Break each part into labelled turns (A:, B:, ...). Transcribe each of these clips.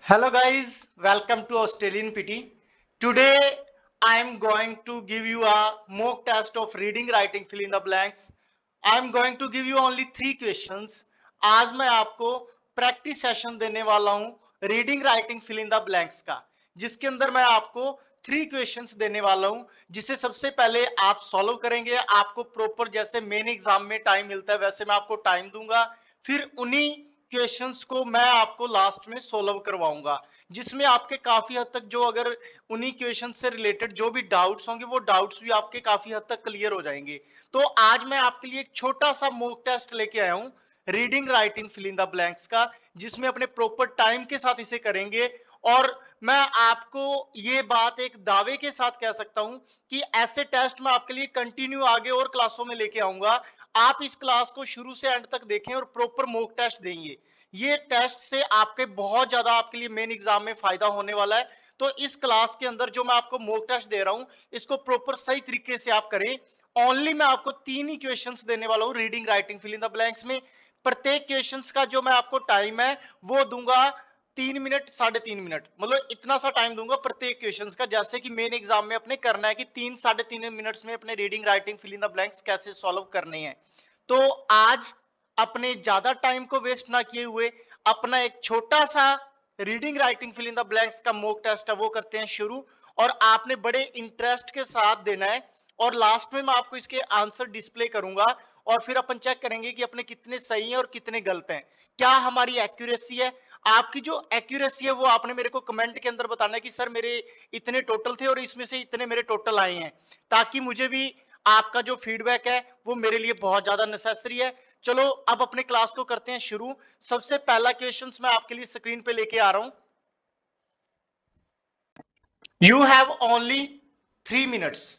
A: Hello guys, welcome to Australian PT. Today I am going to give you a mock test of reading, writing, fill in the blanks. I am going to give you only 3 questions. आज मैं आपको practice session देने वाला हूं reading, writing, fill in the blanks का, जिसके अंदर मैं आपको 3 क्वेश्चंस देने वाला हूं, जिसे सबसे पहले आप सॉल्व करेंगे। आपको प्रॉपर जैसे मेन एग्जाम में टाइम मिलता है वैसे मैं आपको टाइम दूंगा, फिर उन्हीं क्वेश्चंस को मैं आपको लास्ट में सोल्व करवाऊंगा, जिसमें आपके काफी हद तक जो अगर उन्हीं क्वेश्चन से रिलेटेड जो भी डाउट्स होंगे वो डाउट्स भी आपके काफी हद तक क्लियर हो जाएंगे। तो आज मैं आपके लिए एक छोटा सा मॉक टेस्ट लेके आया हूं reading, writing, fill in the blanks का, जिसमें अपने प्रॉपर टाइम के साथ इसे करेंगे। और मैं आपको ये बात एक दावे के साथ कह सकता हूं कि ऐसे टेस्ट मैं आपके लिए कंटिन्यू आगे और क्लासों में लेके आऊंगा। आप इस क्लास को शुरू से एंड तक देखें और प्रॉपर मॉक टेस्ट देंगे। ये टेस्ट से आपके बहुत ज्यादा आपके लिए मेन एग्जाम में फायदा होने वाला है। तो इस क्लास के अंदर जो मैं आपको मॉक टेस्ट दे रहा हूं, इसको प्रॉपर सही तरीके से आप करें। ओनली मैं आपको 3 ही क्वेश्चंस देने वाला हूं reading, writing, fill in the blanks में। प्रत्येक क्वेश्चंस का जो मैं आपको टाइम है वो दूंगा 3 मिनट, 3.5 मिनट, मतलब इतना सा टाइम दूंगा प्रत्येक क्वेश्चंस का, जैसे कि मेन एग्जाम में अपने करना है कि 3-3.5 मिनट्स में अपने reading, writing, fill in the blanks कैसे सॉल्व करने हैं। तो आज अपने ज्यादा टाइम को वेस्ट ना किए हुए अपना एक छोटा सा reading, writing, fill in the blanks का मॉक टेस्ट है वो करते हैं शुरू। और आपने बड़े इंटरेस्ट के साथ देना है, और लास्ट में मैं आपको इसके आंसर डिस्प्ले करूंगा, और फिर अपन चेक करेंगे कि अपने कितने सही हैं और कितने गलत हैं, क्या हमारी एक्यूरेसी है। आपकी जो एक्यूरेसी है वो आपने मेरे को कमेंट के अंदर बताना है कि सर मेरे इतने टोटल थे और इसमें से इतने मेरे टोटल आए हैं, ताकि मुझे भी आपका जो फीडबैक है वो मेरे लिए बहुत ज्यादा नेसेसरी है। चलो अब अपने क्लास को करते हैं शुरू। सबसे पहला क्वेश्चन मैं आपके लिए स्क्रीन पे लेके आ रहा हूं। You have only 3 minutes.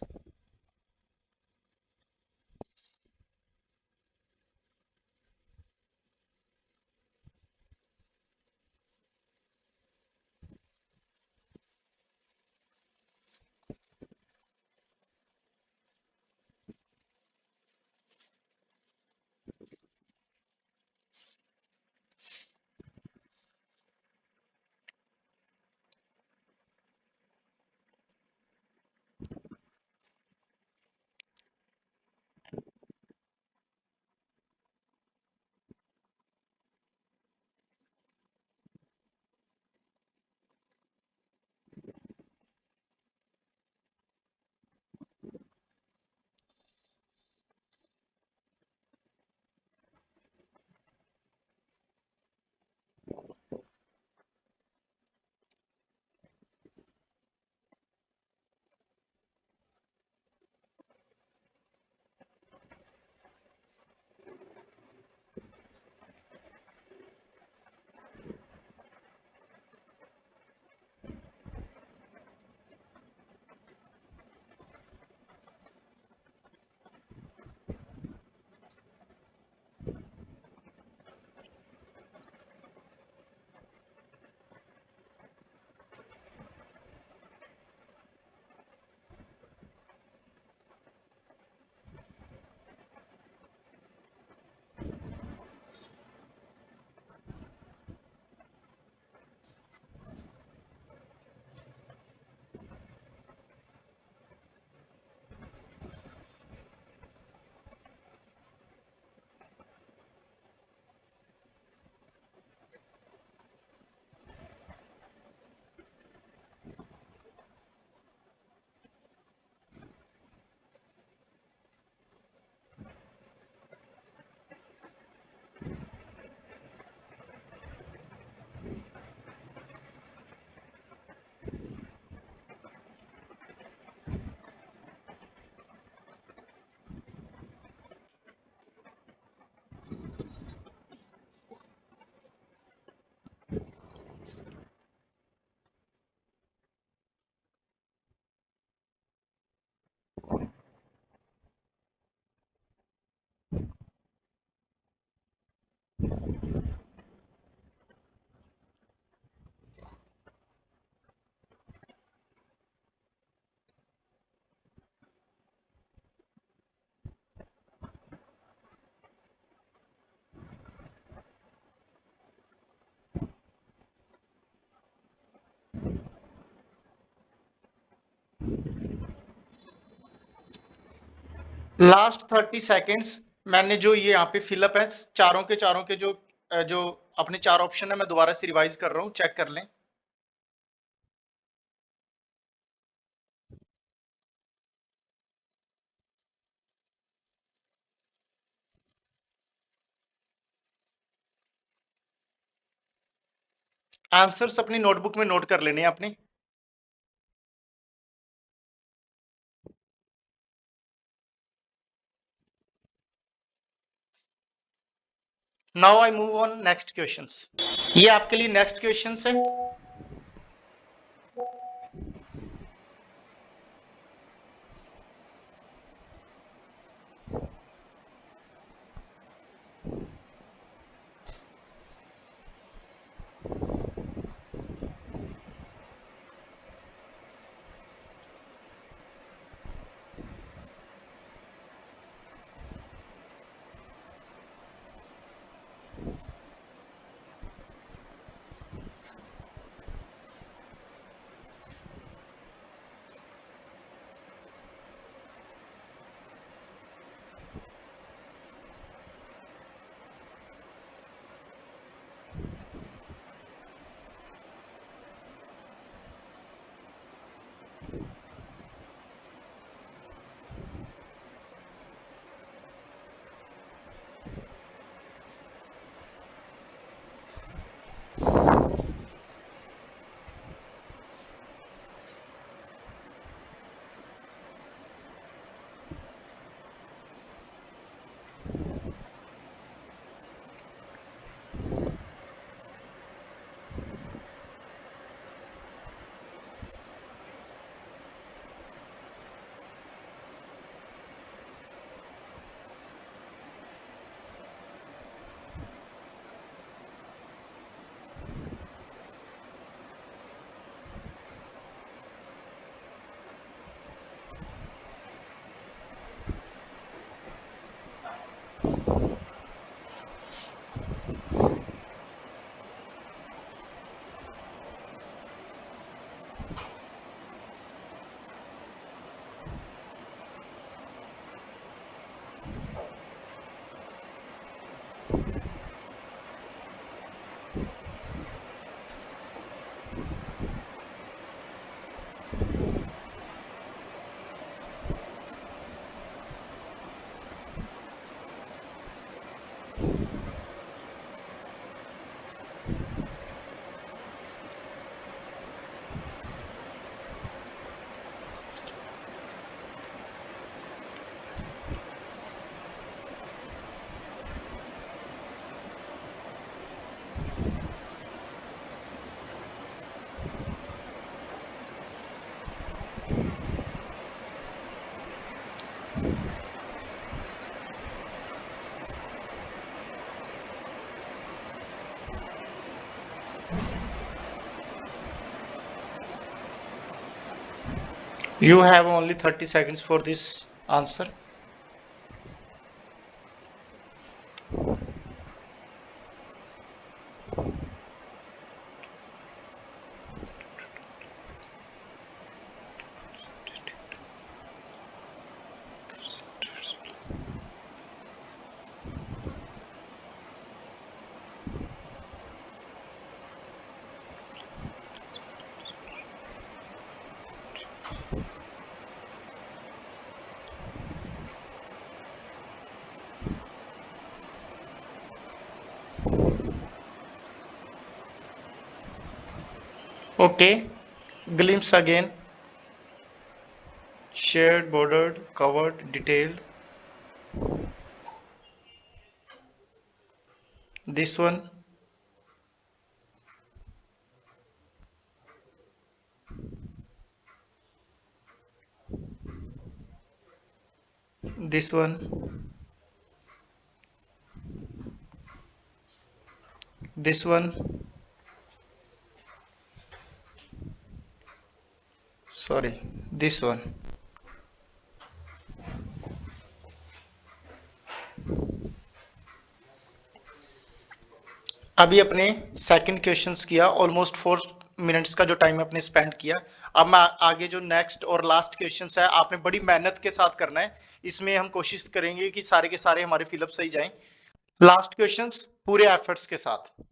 A: Last 30 seconds मैंने जो ये यहाँ पे फिलअप है चारों के जो अपने चार ऑप्शन है, मैं दोबारा से रिवाइज कर रहा हूँ, चेक कर लें। आंसर्स अपनी नोटबुक में नोट कर लेने हैं आपने। Now I move on next questions. ये आपके लिए नेक्स्ट क्वेश्चंस है। You have only 30 seconds for this answer. Okay, glimpse again. Shared, bordered, covered, detailed. This one, this one, this one, sorry, this one. अभी अपने second questions किया, almost 4 minutes का जो time आपने स्पेंड किया। अब मैं आगे जो नेक्स्ट और लास्ट क्वेश्चन है आपने बड़ी मेहनत के साथ करना है। इसमें हम कोशिश करेंगे कि सारे के सारे हमारे फिलअप सही जाएं। लास्ट क्वेश्चंस पूरे एफर्ट्स के साथ।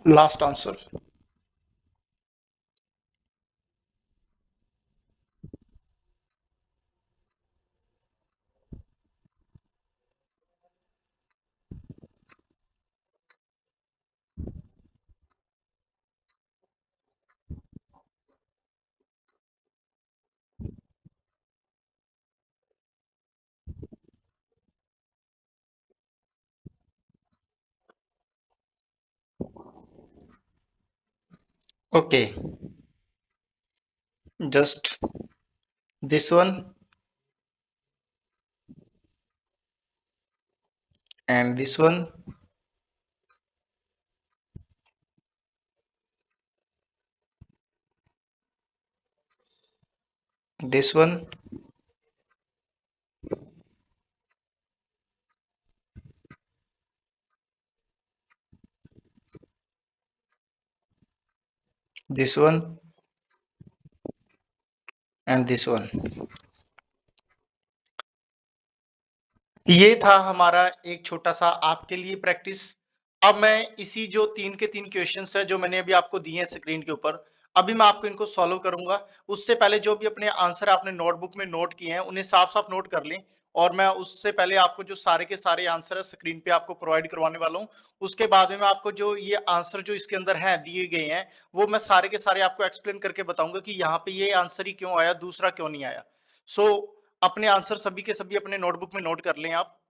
A: Last answer. Okay, just this one and this one, this one, this one and this one। ये था हमारा एक छोटा सा आपके लिए प्रैक्टिस। अब मैं इसी जो 3 के 3 क्वेश्चंस है जो मैंने अभी आपको दिए हैं स्क्रीन के ऊपर, अभी मैं आपको इनको सॉल्व करूँगा। उससे पहले जो भी अपने आंसर आपने नोटबुक में नोट किए हैं, उन्हें साफ-साफ नोट कर लें और मैं उससे पहले आपको जो सारे के सारे आंसर है स्क्रीन पे आपको प्रोवाइड करवाने वाला हूँ। उसके बाद में मैं आपको जो ये आंसर जो इसके अंदर हैं, दिए गए हैं, वो मैं सारे के सारे आपको एक्सप्लेन करके बताऊँगा कि यहाँ पे ये आंसर ही क्यों आया, दूसरा क्यों नहीं आया। अपने आंसर सभी के सभी अपने नोटबुक में नोट कर लें आप।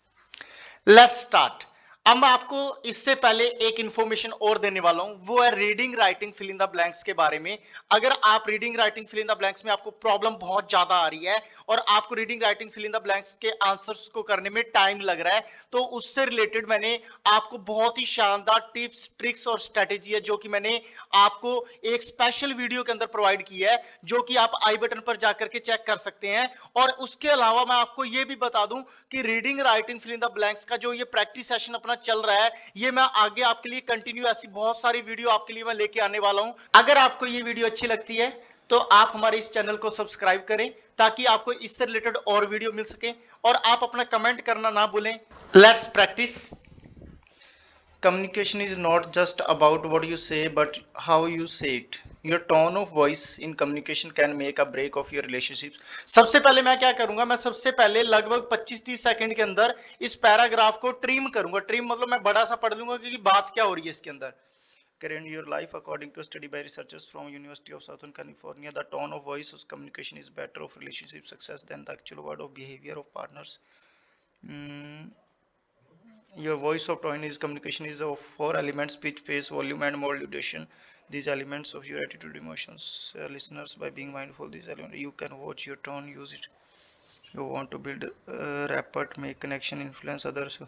A: Let's start. अब मैं आपको इससे पहले एक इंफॉर्मेशन और देने वाला हूं, वो है reading writing fill in the blanks के बारे में। अगर आप reading writing fill in the blanks में आपको प्रॉब्लम बहुत ज्यादा आ रही है और आपको reading writing fill in the blanks के आंसर्स को करने में टाइम लग रहा है, तो उससे रिलेटेड मैंने आपको बहुत ही शानदार टिप्स ट्रिक्स और स्ट्रेटेजी है जो कि मैंने आपको एक स्पेशल वीडियो के अंदर प्रोवाइड की है, जो कि आप आई बटन पर जाकर के चेक कर सकते हैं। और उसके अलावा मैं आपको यह भी बता दूं कि reading writing fill in the blanks का जो ये प्रैक्टिस सेशन अपना चल रहा है, ये मैं आगे आपके लिए कंटिन्यू ऐसी बहुत सारी वीडियो आपके लिए मैं लेके आने वाला हूं। अगर आपको ये वीडियो अच्छी लगती है तो आप हमारे इस चैनल को सब्सक्राइब करें ताकि आपको इससे रिलेटेड और वीडियो मिल सके, और आप अपना कमेंट करना ना भूलें। Let's practice. Communication is not just about what you say but how you say it. Your tone of voice in communication can make a break of your relationships. सबसे पहले मैं क्या करूंगा, मैं सबसे पहले लगभग 25-30 सेकंड के अंदर इस पैराग्राफ को ट्रिम करूंगा। ट्रिम मतलब मैं बड़ा सा पढ़ लूंगा क्योंकि बात क्या हो रही है इसके अंदर। Current your life according to a study by researchers from University of Southern California, the tone of voice of communication is better of relationship success than the actual word of behavior of partners. Your voice of tone is communication is of 4 elements: pitch, pace, volume, and modulation. These elements of your attitude, emotions, listeners, by being mindful these elements, you can watch your tone, use it. You want to build rapport, make connection, influence others.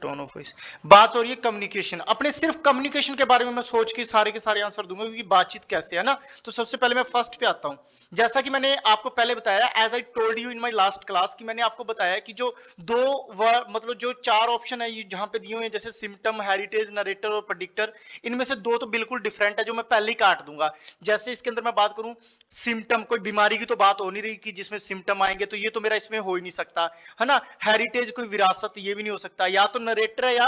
A: Tone of voice. बात हो रही है communication. अपने सिर्फ communication के बारे में मैं सोच के सारे आंसर दूंगा क्योंकि बातचीत कैसे है ना। तो सबसे पहले मैं फर्स्ट पे आता हूं। जैसा कि मैंने आपको पहले बताया, as I told you in my last class, कि मैंने आपको बताया कि जो दो वर्ड मतलब जो 4 ऑप्शन है जहां पे दिए हुए हैं, जैसे सिम्टम, हेरिटेज, नरेटर और प्रेडिक्टर, इनमें से 2 तो बिल्कुल डिफरेंट है जो मैं पहले ही काट दूंगा। जैसे इसके अंदर मैं बात करूं सिम्टम, कोई बीमारी की तो बात हो नहीं रही कि जिसमें सिम्टम आएंगे, तो ये तो मेरा इसमें हो ही नहीं सकता है ना। हेरिटेज कोई विरासत, ये भी नहीं हो सकता। या तो नरेटर है या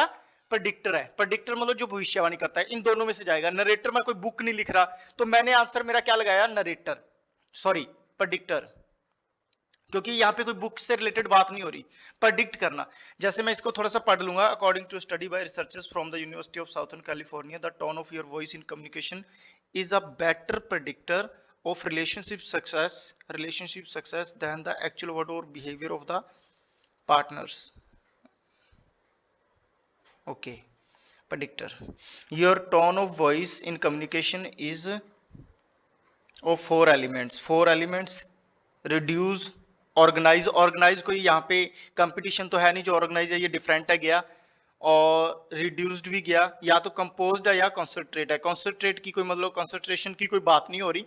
A: प्रेडिक्टर है। प्रेडिक्टर मतलब जो भविष्यवाणी करता है, इन दोनों में से जाएगा। नरेटर में कोई बुक नहीं लिख रहा, तो मैंने आंसर मेरा क्या लगाया, नरेटर, सॉरी प्रेडिक्टर, क्योंकि यहाँ पे कोई बुक से रिलेटेड बात नहीं हो रही। प्रेडिक्ट करना, जैसे मैं इसको थोड़ा सा पढ़ लूंगा। According to study by researchers from the university of southern California, the tone of your voice in communication is a better predictor of relationship success than the actual word or behavior of the partners. Okay, predictor. Your tone of voice in communication is of 4 elements. 4 elements: reduce, organize. Organize कोई यहाँ पे competition तो है नहीं, जो organise है ये different है गया, और रिड्यूस्ड भी गया। या तो कंपोज्ड है या कॉन्सेंट्रेट है। कॉन्सेंट्रेट की कोई मतलब कंसंट्रेशन की कोई बात नहीं हो रही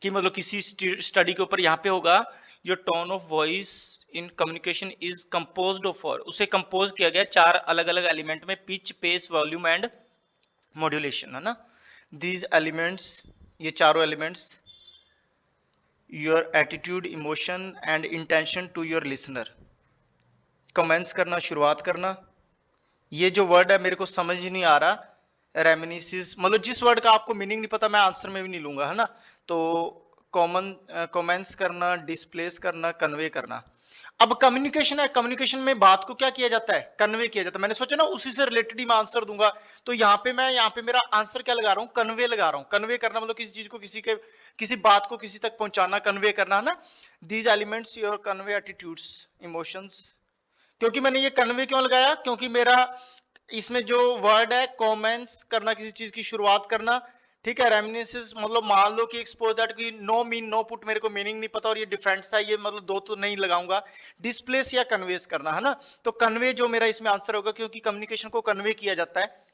A: कि मतलब किसी स्टडी के ऊपर यहाँ पे होगा your tone of voice in communication is composed of, और उसे कंपोज किया गया 4 अलग अलग एलिमेंट में: pitch, pace, volume and modulation, है ना। दीज एलिमेंट्स, ये चारों elements, your attitude, emotion and intention to your listener. Comments करना, शुरुआत करना। ये जो वर्ड है मेरे को समझ ही नहीं आ रहा, रेमिनिसिस, मतलब जिस वर्ड का आपको मीनिंग नहीं पता मैं आंसर में भी नहीं लूंगा, है ना। तो कमेंट्स करना, डिस्प्लेस करना, कन्वे करना। अब कम्युनिकेशन है, कम्युनिकेशन में बात को क्या किया जाता है, कन्वे किया जाता है। मैंने सोचा ना उसी से रिलेटेड ही मैं आंसर दूंगा, तो यहाँ पे मेरा आंसर क्या लगा रहा हूँ, कन्वे लगा रहा हूँ। कन्वे करना मतलब किसी चीज को, किसी बात को किसी तक पहुंचाना, कन्वे करना, है ना। These elements your convey attitudes, emotions. क्योंकि मैंने ये कन्वे क्यों लगाया, क्योंकि मेरा इसमें जो वर्ड है कमेंट्स करना, किसी चीज की शुरुआत करना, ठीक है। रेमिनिसिस मतलब मान लो कि एक्सपोज दैट की नो मीन नो पुट, मेरे को मीनिंग नहीं पता और ये डिफरेंस है, ये मतलब 2 तो नहीं लगाऊंगा। डिस्प्लेस या कन्वेस करना, है ना। तो कन्वे जो मेरा इसमें आंसर होगा, क्योंकि कम्युनिकेशन को कन्वे किया जाता है।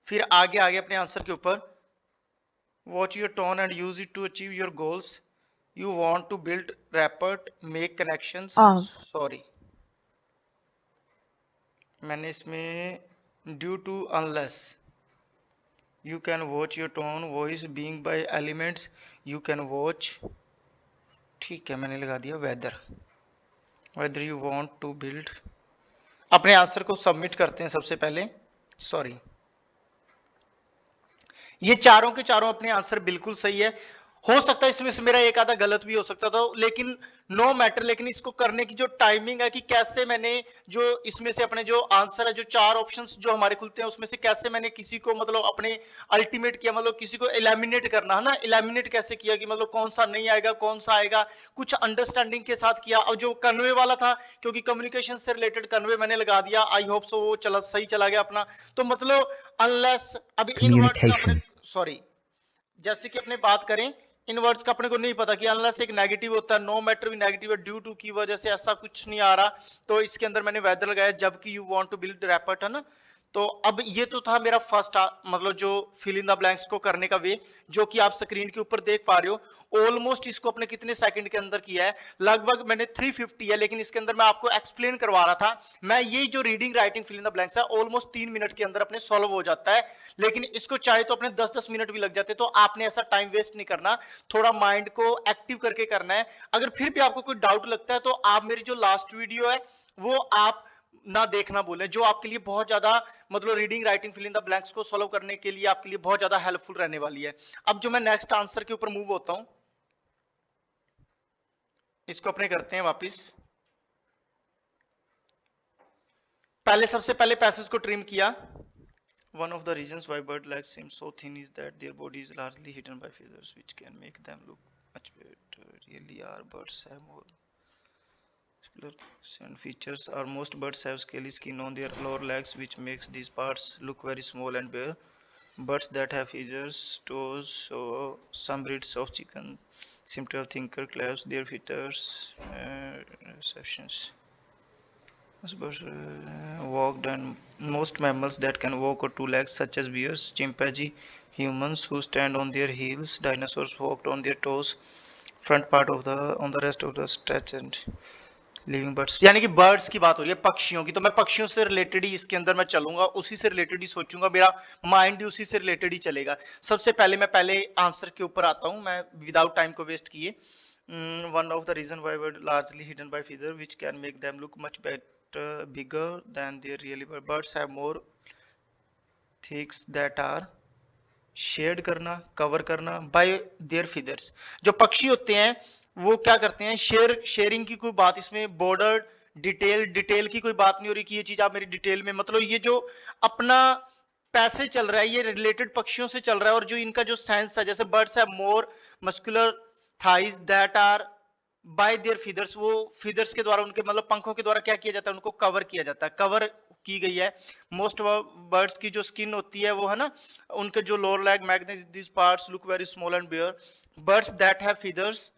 A: फिर आगे अपने आंसर के ऊपर, watch your tone and use it to achieve your goals. You want to build rapport, make connections. Sorry, मैंने इसमें due to, unless, you can watch your tone voice being by elements, you can watch, ठीक है मैंने लगा दिया whether you want to build। अपने answer को submit करते हैं सबसे पहले। सॉरी, ये चारों के चारों अपने आंसर बिल्कुल सही है। हो सकता है इसमें से मेरा एक आधा गलत भी हो सकता था, लेकिन नो मैटर। लेकिन इसको करने की जो टाइमिंग है कि कैसे मैंने जो इसमें से अपने जो आंसर है, जो 4 ऑप्शंस जो हमारे खुलते हैं उसमें से कैसे मैंने किसी को मतलब अपने अल्टीमेट किया, मतलब किसी को एलिमिनेट करना है ना, एलिमिनेट कैसे किया कि मतलब कौन सा नहीं आएगा कौन सा आएगा, कुछ अंडरस्टैंडिंग के साथ किया। और जो कन्वे वाला था, क्योंकि कम्युनिकेशन से रिलेटेड कन्वे मैंने लगा दिया, आई होप सो वो चला सही चला गया अपना। तो मतलब अनलेस अभी इन वर्ड्स का अपने, सॉरी, जैसे कि अपने बात करें इन वर्ड्स का अपने को नहीं पता कि अनलेस एक नेगेटिव होता है, नो मैटर भी नेगेटिव है, ड्यू टू की वजह से, ऐसा कुछ नहीं आ रहा। तो इसके अंदर मैंने वेदर लगाया, जबकि you want to build rapport, है ना। तो अब ये तो था मेरा फर्स्ट मतलब जो फिल इन द ब्लैंक्स को करने का वे, जो कि आप स्क्रीन के ऊपर देख पा रहे हो। ऑलमोस्ट इसको अपने कितने सेकंड के अंदर किया है, लगभग मैंने 350 है, लेकिन इसके अंदर मैं आपको एक्सप्लेन करवा रहा था। मैं ये जो reading writing fill in the blanks है ऑलमोस्ट 3 मिनट के अंदर अपने सॉल्व हो जाता है। लेकिन इसको चाहे तो अपने 10-10 मिनट भी लग जाते, तो आपने ऐसा टाइम वेस्ट नहीं करना, थोड़ा माइंड को एक्टिव करके करना है। अगर फिर भी आपको कोई डाउट लगता है तो आप मेरी जो लास्ट वीडियो है वो आप ना देखना बोले, जो आपके लिए बहुत ज्यादा मतलब reading writing fill in the blanks को सॉल्व करने के लिए आपके लिए बहुत ज्यादा हेल्पफुल रहने वाली है। अब जो मैं नेक्स्ट आंसर के ऊपर मूव होता हूं, इसको अपने करते हैं वापिस। पहले सबसे पहले पैसेज को ट्रिम किया। One of the reasons why bird legs seem so thin is that their body is largely hidden by feathers, which can make them look much better. Really, are birds have more and features. Are most birds have scaly skin on their lower legs, which makes these parts look very small and bare. Birds that have feathers, toes, so some breeds of chicken seem to have thinner claws. Their feathers, receptions. Birds walked, and most mammals that can walk on two legs, such as bears, chimpanzee, humans who stand on their heels, dinosaurs walked on their toes, front part of the on the rest of the stretch, and living birds, यानी कि birds की बात हो रही है, पक्षियों की। तो मैं पक्षियों से रिलेटेड ही इसके अंदर मैं चलूंगा, उसी से रिलेटेड ही सोचूंगा, मेरा माइंड भी उसी से रिलेटेड ही चलेगा। सबसे पहले मैं पहले आंसर के ऊपर आता हूं, मैं विदाउट टाइम को वेस्ट किए। One of the reason why word largely hidden by feather which can make them look much better bigger than they're really birds have more things that are shed करना, cover करना by their feathers. जो पक्षी होते हैं वो क्या करते हैं, शेयरिंग की कोई बात इसमें, बॉर्डर डिटेल की कोई बात नहीं हो रही कि ये चीज आप मेरी डिटेल में, मतलब ये जो अपना पैसे चल रहा है ये रिलेटेड पक्षियों से चल रहा है। और जो इनका जो सेंस है, जैसे बर्ड्स है more muscular thighs that are by their feathers, वो फीदर्स के द्वारा, उनके मतलब पंखों के द्वारा क्या किया जाता है, उनको कवर किया जाता है, कवर की गई है। मोस्ट बर्ड्स की जो स्किन होती है वो, है ना, उनके जो lower leg magnet this parts look very small and bare. Birds that have feathers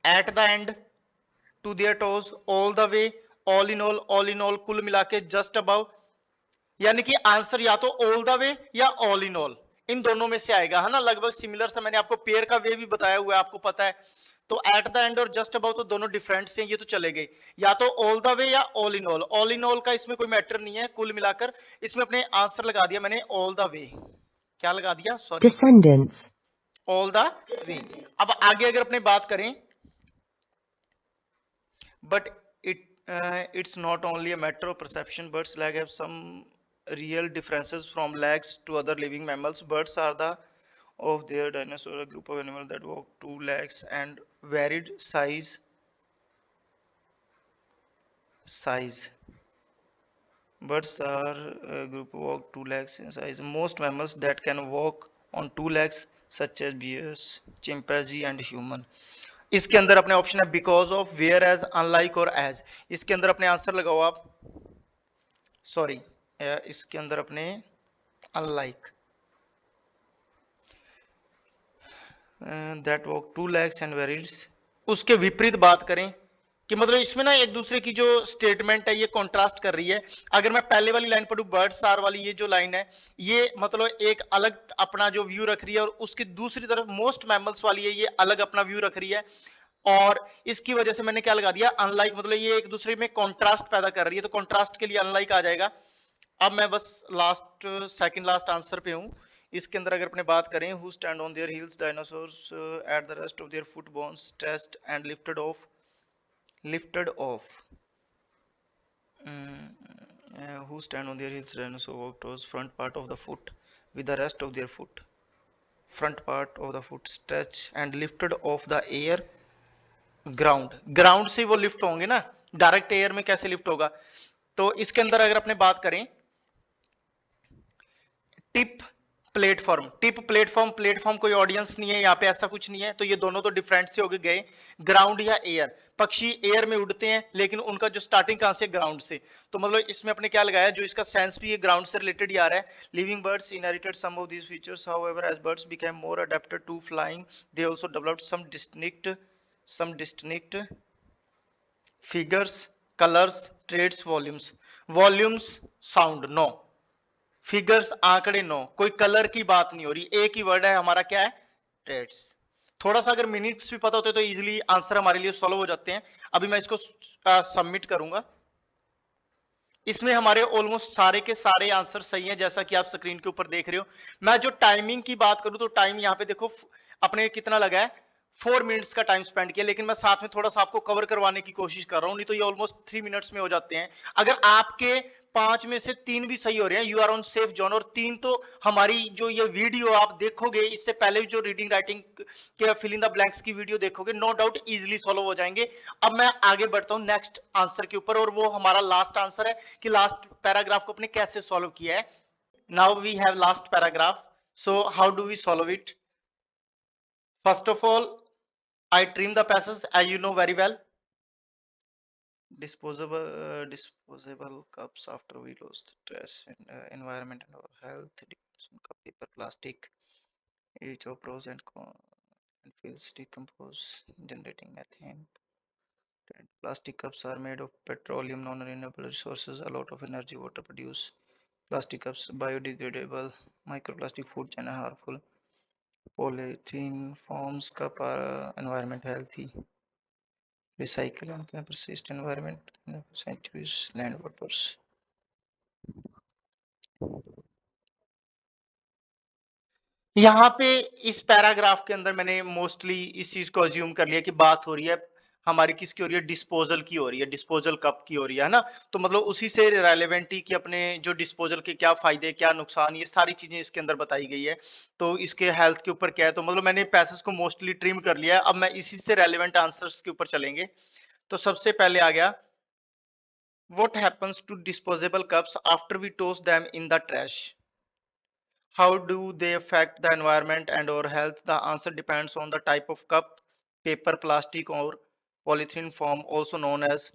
A: at the end to their toes all the way, all in all कुल मिला के जस्ट अबव। यानी कि आंसर या तो ऑल द वे या all in all, इन दोनों में से आएगा, है ना। लगभग सिमिलर सा मैंने आपको पेयर का वे भी बताया हुआ है, आपको पता है। तो एट द एंड और जस्ट अबाउट तो दोनों डिफरेंट से, ये तो चले गए। या तो ऑल द वे या ऑल इन ऑल का इसमें कोई मैटर नहीं है, कुल मिलाकर इसमें अपने आंसर लगा दिया मैंने ऑल द वे। क्या लगा दिया, सॉरी,
B: descendants,
A: ऑल द वे। अब आगे अगर अपने बात करें, but it's not only a matter of perception. Birds leg have some real differences from legs to other living mammals. Birds are the of their dinosaur, a group of animals that walk two legs and varied size. Birds are a group of walk two legs in size. Most mammals that can walk on two legs, such as bears, chimpanzee and human. इसके अंदर अपने option है because of, whereas, unlike और as. इसके अंदर अपने answer लगाओ आप, सॉरी, इसके अंदर अपने unlike, that walk two legs and वेरिड्स। उसके विपरीत बात करें कि मतलब इसमें ना एक दूसरे की जो स्टेटमेंट है ये कॉन्ट्रास्ट कर रही है। अगर मैं पहले वाली लाइन पढ़ूं, बर्ड्स आर वाली ये जो लाइन है ये मतलब एक अलग अपना जो व्यू रख रही है, और उसकी दूसरी तरफ मोस्ट मैमल्स वाली है ये अलग अपना व्यू रख रही है। और इसकी वजह से मैंने क्या लगा दिया, अनलाइक, मतलब ये एक दूसरे में कॉन्ट्रास्ट पैदा कर रही है, तो कॉन्ट्रास्ट के लिए अनलाइक आ जाएगा। अब मैं बस लास्ट सेकंड लास्ट आंसर पे हूं। इसके अंदर अगर अपने बात करें, who stand on their heels, dinosaurs at the rest of their foot bones stretched and lifted off. Who stand on their heels, dinosaur walk toes front part of the foot with the rest of their foot front part of the foot stretch and lifted off the air ground से वो lift होंगे ना, direct air में कैसे lift होगा। तो इसके अंदर अगर अपने बात करें प्लेटफॉर्म कोई ऑडियंस नहीं है यहाँ पे, ऐसा कुछ नहीं है, तो ये दोनों तो डिफरेंट से हो गए। ग्राउंड या एयर, पक्षी एयर में उड़ते हैं लेकिन उनका जो स्टार्टिंग कहां से, ग्राउंड से। तो मतलब इसमें अपने क्या लगाया, जो इसका सेंस भी है ग्राउंड से रिलेटेड ही आ रहा है। Living birds inherited some of these features, however as birds became more adapted to flying they also developed some distinct figures, colors, traits, volumes sound no, figures आंकड़े नो, कोई colour की बात नहीं हो रही, एक ही वर्ड है हमारा, क्या है, ट्रेड्स। थोड़ा सा अगर मिनट्स भी पता होते तो इजीली आंसर हमारे लिए सॉल्व हो जाते हैं। अभी मैं इसको सबमिट करूंगा। इसमें हमारे ऑलमोस्ट सारे के सारे आंसर सही हैं, जैसा कि आप स्क्रीन के ऊपर देख रहे हो। मैं जो टाइमिंग की बात करूं तो टाइम यहाँ पे देखो अपने कितना लगा है, 4 मिनट्स का टाइम स्पेंड किया, लेकिन मैं साथ में थोड़ा सा आपको कवर करवाने की कोशिश कर रहा हूं, नहीं तो ये ऑलमोस्ट 3 मिनट्स में हो जाते हैं। अगर आपके 5 में से 3 भी सही हो रहे हैं, you are on safe zone. और 3 तो हमारी जो ये वीडियो आप देखोगे, इससे पहले जो रीडिंग राइटिंग के फिल इन द ब्लैंक्स की वीडियो देखोगे, नो डाउट इजीली सॉल्व हो जाएंगे। अब मैं आगे बढ़ता हूं नेक्स्ट आंसर के ऊपर, और वो हमारा लास्ट आंसर है कि लास्ट पैराग्राफ को अपने कैसे सॉल्व किया है। Now we have last paragraph, so how do we solve it. First of all, I trim the passes, as you know very well. Disposable cups after we lose the stress in environment and our health. Cup, paper, plastic, each of pros and cons, and feels decompose, generating methane. Plastic cups are made of petroleum, non-renewable resources. A lot of energy, water produce. Plastic cups biodegradable, microplastic, food chain harmful. Polythene forms cup are environment healthy. Recycle and can persist environment centuries land waters. यहाँ पे इस paragraph के अंदर मैंने mostly इस चीज को assume कर लिया कि बात हो रही है हमारी किसकी हो रही है, डिस्पोजल की हो रही है, डिस्पोजल कप की हो रही है ना। तो मतलब उसी से रेलेवेंट ही कि अपने जो डिस्पोजल के क्या फायदे क्या नुकसान, ये सारी चीजें इसके अंदर बताई गई है। तो इसके हेल्थ के ऊपर क्या है, तो मतलब मैंने पैसेज को मोस्टली ट्रिम कर लिया है। अब मैं इसी से रेलेवेंट आंसर्स के ऊपर चलेंगे। तो सबसे पहले आ गया, what happens to disposable cups after we toss them in the trash? How do they affect the environment and our health? The answer depends on the type of cup, paper, plastic or polythene form, also known as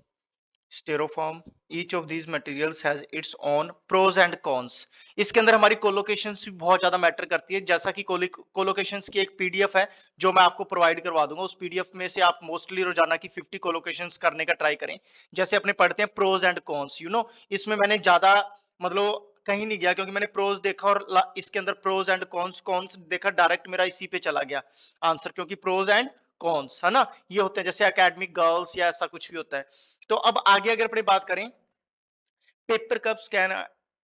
A: styrofoam. Each of these materials has its own pros and cons. इसके अंदर हमारी collocations भी बहुत ज्यादा matter करती है, जैसा कि कोलोकेशंस की एक पीडीएफ है जो मैं आपको प्रोवाइड करवा दूंगा। उस पीडीएफ में से आप मोस्टली रोजाना की 50 कोलोकेशंस करने का ट्राई करें। जैसे अपने पढ़ते हैं pros and cons, you know, इसमें मैंने ज्यादा मतलब कहीं नहीं गया, क्योंकि मैंने प्रोज देखा और इसके अंदर प्रोज एंड कॉन्स कॉन्स देखा, डायरेक्ट मेरा इसी पे चला गया आंसर, क्योंकि प्रोज एंड कॉन्स है ना, ये होते हैं जैसे एकेडमिक गर्ल्स या ऐसा कुछ भी होता है। तो अब आगे अगर अपनी बात करें, paper cups can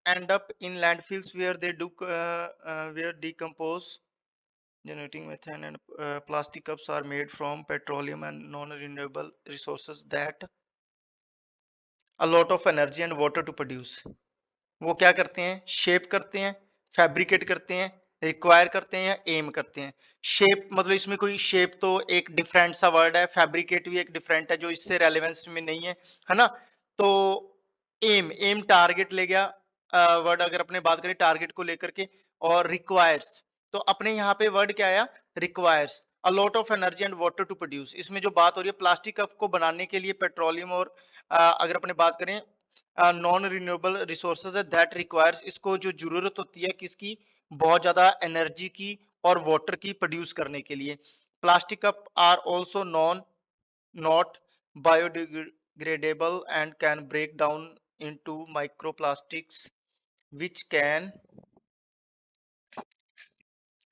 A: end up in landfills where they do where decompose generating methane, and plastic cups are made from petroleum and non-renewable resources that a lot of energy and water to produce. वो क्या करते हैं, shape करते हैं, fabricate करते हैं, require करते हैं या एम करते हैं। शेप मतलब इसमें कोई शेप तो एक डिफरेंट सा वर्ड है, फैब्रिकेट भी एक डिफरेंट है जो इससे रेलेवेंस में नहीं है ना। तो एम टारगेट ले गया वर्ड, अगर अपने बात करें टारगेट को लेकर के, और रिक्वायर्स, तो अपने यहाँ पे वर्ड क्या आया, requires a lot of energy and water to produce. इसमें जो बात हो रही है प्लास्टिक कप को बनाने के लिए पेट्रोलियम और अगर अपने बात करें नॉन रिन्यूएबल रिसोर्सेज है दैट रिक्वायर्स, इसको जो जरूरत होती है किसकी, बहुत ज्यादा एनर्जी की और वाटर की प्रोड्यूस करने के लिए। Plastic cup are also not biodegradable and can break down into microplastics which can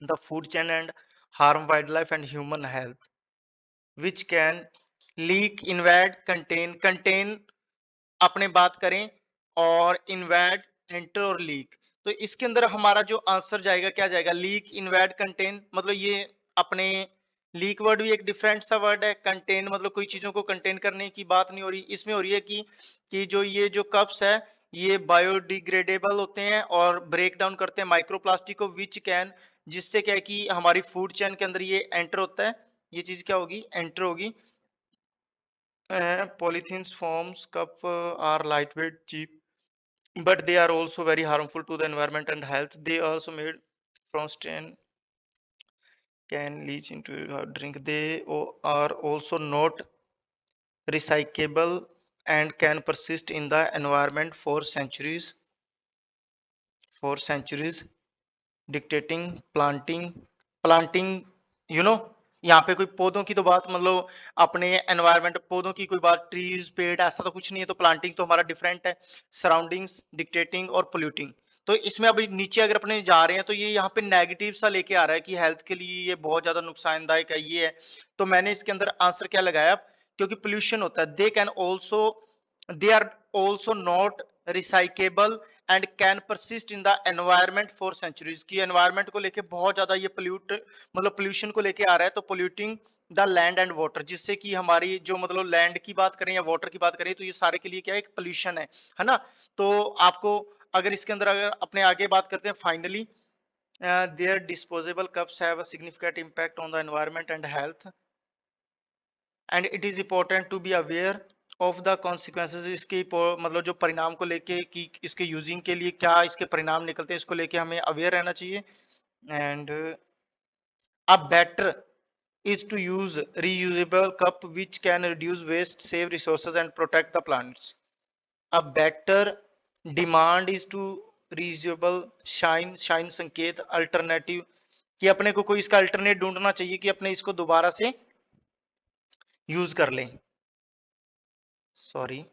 A: the food chain and harm wildlife and human health, which can leak, invade, contain अपने बात करें, और इन्वेड, एंटर और leak. तो इसके अंदर हमारा जो आंसर जाएगा क्या जाएगा, लीक, इन्वेड, कंटेन। मतलब ये अपने लीक वर्ड भी एक डिफरेंट सा वर्ड है, कंटेन मतलब कोई चीजों को कंटेन करने की बात नहीं हो रही, इसमें हो रही है कि जो ये जो कप्स है ये बायोडिग्रेडेबल होते हैं और ब्रेक डाउन करते हैं माइक्रोप्लास्टिक को, विच कैन जिससे क्या है कि हमारी फूड चेन के अंदर ये एंटर होता है। ये चीज क्या होगी, एंटर होगी। Polythenes forms cup are lightweight, cheap, but they are also very harmful to the environment and health. They also made from strain can leach into your drink. They are also not recyclable and can persist in the environment for centuries. For centuries. Dictating planting you know यहाँ पे कोई पौधों की तो बात मतलब अपने environment पौधों की कोई बात, ट्रीज पेड़ ऐसा तो कुछ नहीं है, तो प्लांटिंग तो हमारा डिफरेंट है। सराउंडिंग्स, डिक्टेटिंग और पोल्यूटिंग। तो इसमें अभी नीचे अगर अपने जा रहे हैं तो ये यहाँ पे नेगेटिव सा लेके आ रहा है कि हेल्थ के लिए ये बहुत ज्यादा नुकसानदायक है, ये है। तो मैंने इसके अंदर आंसर क्या लगाया, क्योंकि पोल्यूशन होता है, they are also not recyclable and can persist in the environment for centuries. की एनवायरमेंट को लेके बहुत ज्यादा ये पोल्यूशन को लेके आ रहा है। तो polluting the land and water, जिससे कि हमारी जो मतलब लैंड की बात करें या वाटर की बात करें तो ये सारे के लिए क्या है, एक पोल्यूशन है ना। तो आपको अगर इसके अंदर अगर अपने आगे बात करते हैं, finally their disposable cups have a significant impact on the environment and health and it is important to be aware of the consequences. इसके मतलब जो परिणाम को लेके कि इसके यूजिंग के लिए क्या इसके परिणाम निकलते हैं, इसको लेके हमें अवेयर रहना चाहिए। And a better is to use reusable cup which can reduce waste, save resources and protect the plants. A better demand is to reusable shine संकेत अल्टरनेटिव, कि अपने को कोई इसका अल्टरनेट ढूंढना चाहिए कि अपने इसको दोबारा से यूज कर लें। सॉरी,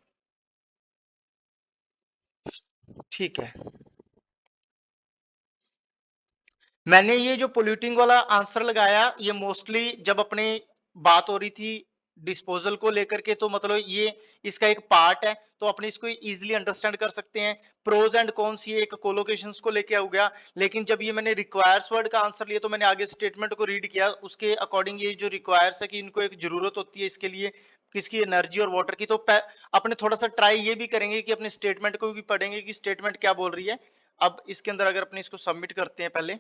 A: ठीक है। मैंने ये जो पोल्यूटिंग वाला आंसर लगाया, ये मोस्टली जब अपने बात हो रही थी डिस्पोजल को लेकर के, तो मतलब ये इसका एक पार्ट है, तो अपने इसको इजीली अंडरस्टैंड कर सकते हैं। प्रोज एंड कॉन्स ये एक कोलोकेशंस को लेके हो गया। लेकिन जब ये मैंने रिक्वायर्स वर्ड का आंसर लिया तो मैंने आगे स्टेटमेंट को रीड किया, उसके अकॉर्डिंग ये जो रिक्वायर्स है कि इनको एक जरूरत होती है इसके लिए, किसकी, एनर्जी और वाटर की। तो अपने थोड़ा सा ट्राई ये भी करेंगे कि अपने स्टेटमेंट को भी पढ़ेंगे कि स्टेटमेंट क्या बोल रही है। अब इसके अंदर अगर अपने इसको सबमिट करते हैं, पहले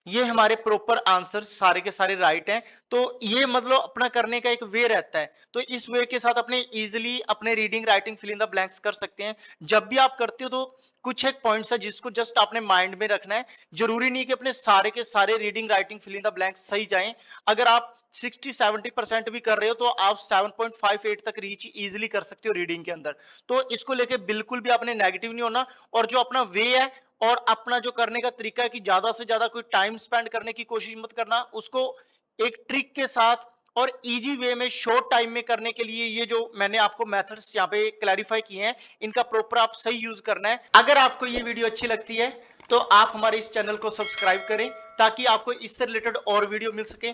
A: ये हमारे प्रॉपर आंसर सारे के सारे राइट हैं। तो ये मतलब अपना करने का एक वे रहता है, तो इस वे के साथ अपने इजीली अपने reading writing fill in the blanks कर सकते हैं। जब भी आप करते हो तो कुछ एक पॉइंट्स है जिसको जस्ट आपने माइंड में रखना है। जरूरी नहीं कि अपने सारे के सारे reading writing fill in the blanks सही जाएं। अगर आप 60-70% भी कर रहे हो तो आप 7.58 तक रीच इजीली कर सकते हो रीडिंग के अंदर। तो इसको लेके बिल्कुल भी आपने नेगेटिव नहीं होना, और जो अपना वे है और अपना जो करने का तरीका है कि ज्यादा से ज्यादा कोई टाइम स्पेंड करने की कोशिश मत करना, उसको एक ट्रिक के साथ और इजी वे में शॉर्ट टाइम में करने के लिए ये जो मैंने आपको मेथड्स यहाँ पे क्लैरिफाई किए हैं, इनका प्रॉपर आप सही यूज करना है। अगर आपको ये वीडियो अच्छी लगती है तो आप हमारे इस चैनल को सब्सक्राइब करें ताकि आपको इससे रिलेटेड और वीडियो मिल सके।